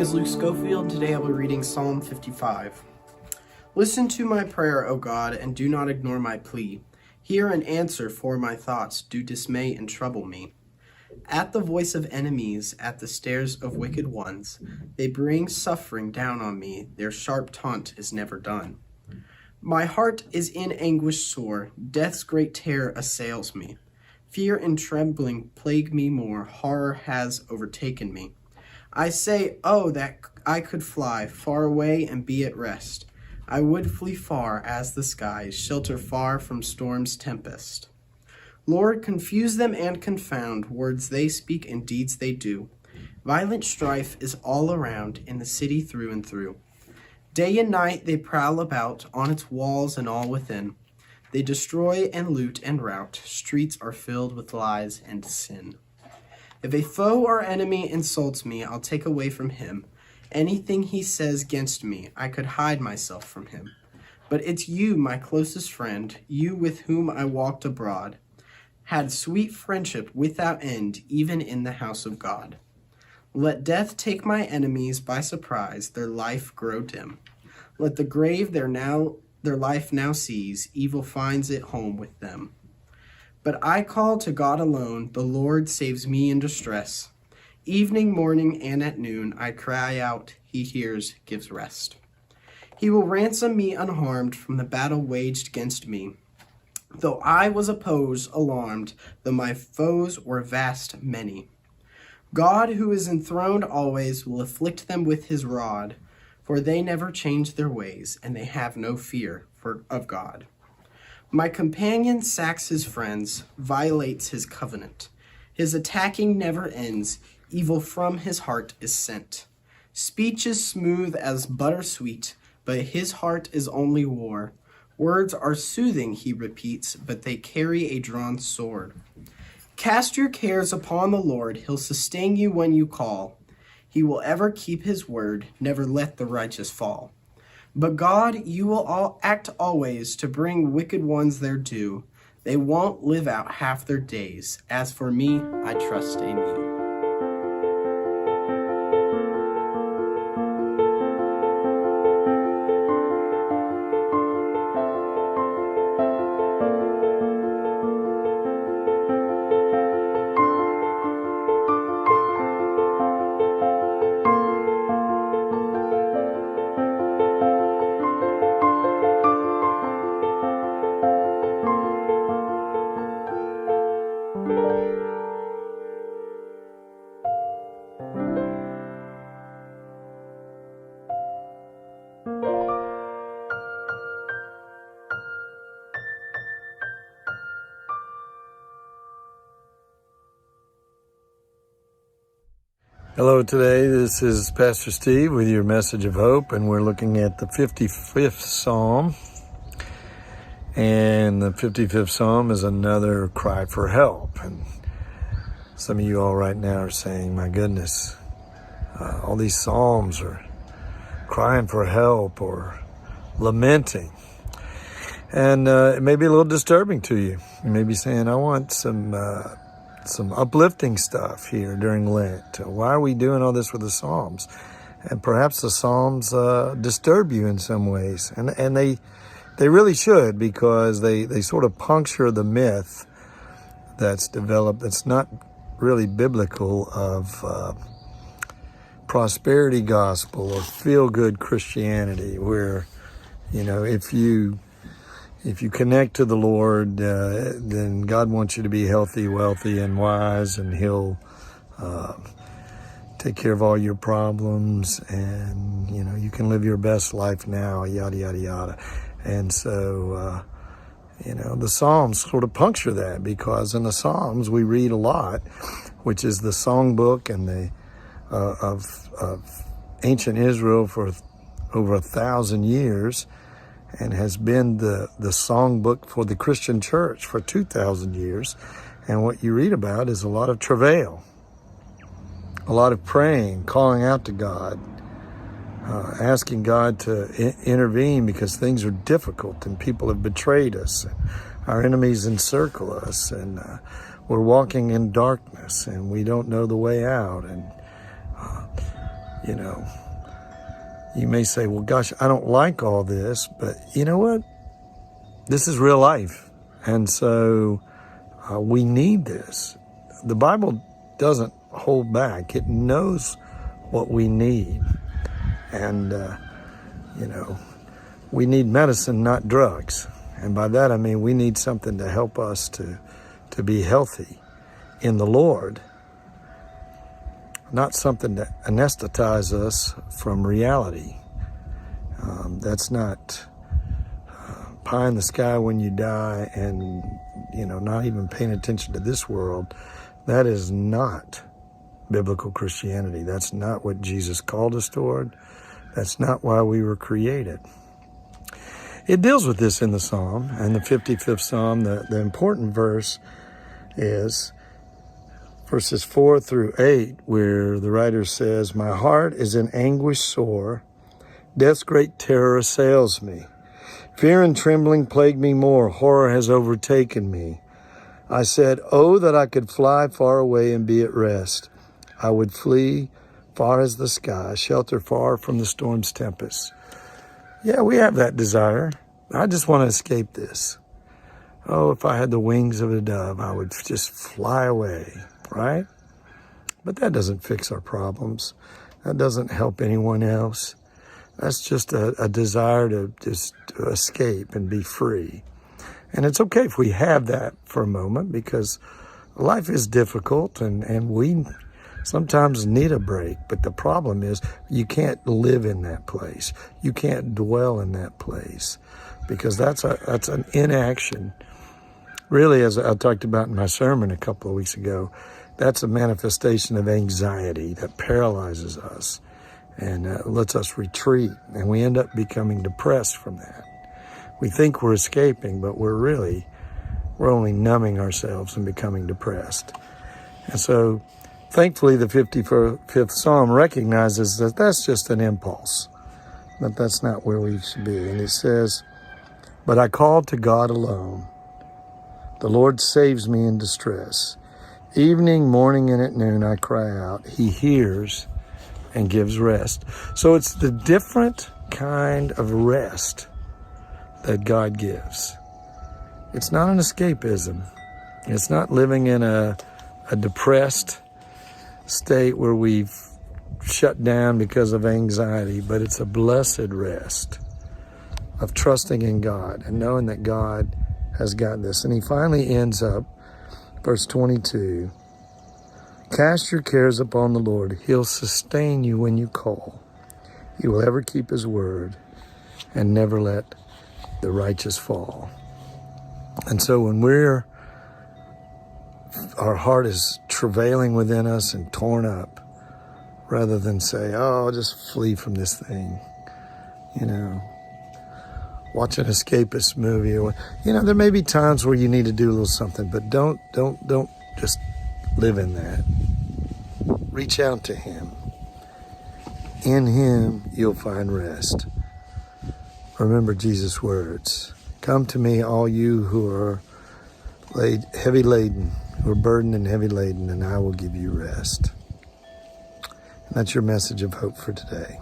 is Luke Schofield. Today I'll be reading Psalm 55. Listen to my prayer, O God, and do not ignore my plea. Hear and answer, for my thoughts do dismay and trouble me. At the voice of enemies, at the stares of wicked ones, they bring suffering down on me. Their sharp taunt is never done. My heart is in anguish sore. Death's great terror assails me. Fear and trembling plague me more. Horror has overtaken me. I say, oh, that I could fly far away and be at rest. I would flee far as the skies, shelter far from storm's tempest. Lord, confuse them and confound words they speak and deeds they do. Violent strife is all around in the city through and through. Day and night they prowl about on its walls and all within. They destroy and loot and rout. Streets are filled with lies and sin. If a foe or enemy insults me, I'll take away from him. Anything he says against me, I could hide myself from him. But it's you, my closest friend, you with whom I walked abroad, had sweet friendship without end, even in the house of God. Let death take my enemies by surprise, their life grow dim. Let the grave their life now sees, evil finds it home with them. But I call to God alone, the Lord saves me in distress. Evening, morning, and at noon, I cry out, he hears, gives rest. He will ransom me unharmed from the battle waged against me. Though I was opposed, alarmed, though my foes were vast many. God, who is enthroned always, will afflict them with his rod, for they never change their ways, and they have no fear of God. My companion sacks his friends, violates his covenant. His attacking never ends, evil from his heart is sent. Speech is smooth as butter sweet, but his heart is only war. Words are soothing, he repeats, but they carry a drawn sword. Cast your cares upon the Lord, he'll sustain you when you call. He will ever keep his word, never let the righteous fall. But God, you will all act always to bring wicked ones their due. They won't live out half their days. As for me, I trust in you. Hello, today this is Pastor Steve with your message of hope, and we're looking at the 55th Psalm. And the 55th Psalm is another cry for help. And some of you all right now are saying, my goodness, all these Psalms are crying for help or lamenting. And it may be a little disturbing to you. You may be saying, I want some uplifting stuff here during Lent. Why are we doing all this with the Psalms? And perhaps the Psalms disturb you in some ways. And they really should, because they sort of puncture the myth that's developed that's not really biblical of prosperity gospel or feel-good Christianity, where, if you connect to the Lord, then God wants you to be healthy, wealthy, and wise, and he'll take care of all your problems, and, you can live your best life now, yada, yada, yada. And so, the Psalms sort of puncture that, because in the Psalms we read a lot, which is the songbook and of ancient Israel for over 1,000 years, and has been the songbook for the Christian church for 2,000 years. And what you read about is a lot of travail, a lot of praying, calling out to God, asking God to intervene because things are difficult and people have betrayed us. Our enemies encircle us, and we're walking in darkness and we don't know the way out. And you know, you may say, well, gosh, I don't like all this, but you know what? This is real life. And so we need this. The Bible doesn't hold back. It knows what we need. And, you know, we need medicine, not drugs. And by that, I mean, we need something to help us to be healthy in the Lord, not something to anesthetize us from reality. That's not pie in the sky when you die and, you know, not even paying attention to this world. That is not biblical Christianity. That's not what Jesus called us toward. That's not why we were created. It deals with this in the Psalm, and the 55th Psalm, the important verse is verses 4 through 8, where the writer says, my heart is in anguish sore, death's great terror assails me. Fear and trembling plague me more, horror has overtaken me. I said, oh, that I could fly far away and be at rest. I would flee far as the sky, shelter far from the storm's tempest. Yeah, we have that desire. I just want to escape this. Oh, if I had the wings of a dove, I would just fly away, right? But that doesn't fix our problems. That doesn't help anyone else. That's just a desire to just escape and be free. And it's okay if we have that for a moment, because life is difficult and we sometimes need a break. But the problem is you can't live in that place. You can't dwell in that place, because that's an inaction. Really, as I talked about in my sermon a couple of weeks ago, that's a manifestation of anxiety that paralyzes us and lets us retreat. And we end up becoming depressed from that. We think we're escaping, but we're only numbing ourselves and becoming depressed. And so, thankfully, the 55th Psalm recognizes that that's just an impulse, that that's not where we should be. And it says, but I called to God alone. The Lord saves me in distress. Evening, morning, and at noon I cry out. He hears and gives rest. So it's the different kind of rest that God gives. It's not an escapism. It's not living in a depressed state where we've shut down because of anxiety, but it's a blessed rest of trusting in God and knowing that God has got this. And he finally ends up, verse 22, cast your cares upon the Lord. He'll sustain you when you call. He will ever keep his word and never let the righteous fall. And so when our heart is travailing within us and torn up, rather than say, oh, I'll just flee from this thing, you know, watch an escapist movie, or, you know, there may be times where you need to do a little something, but don't just live in that. Reach out to him. In him, you'll find rest. Remember Jesus' words. Come to me, all you who are heavy laden, who are burdened and heavy laden, and I will give you rest. And that's your message of hope for today.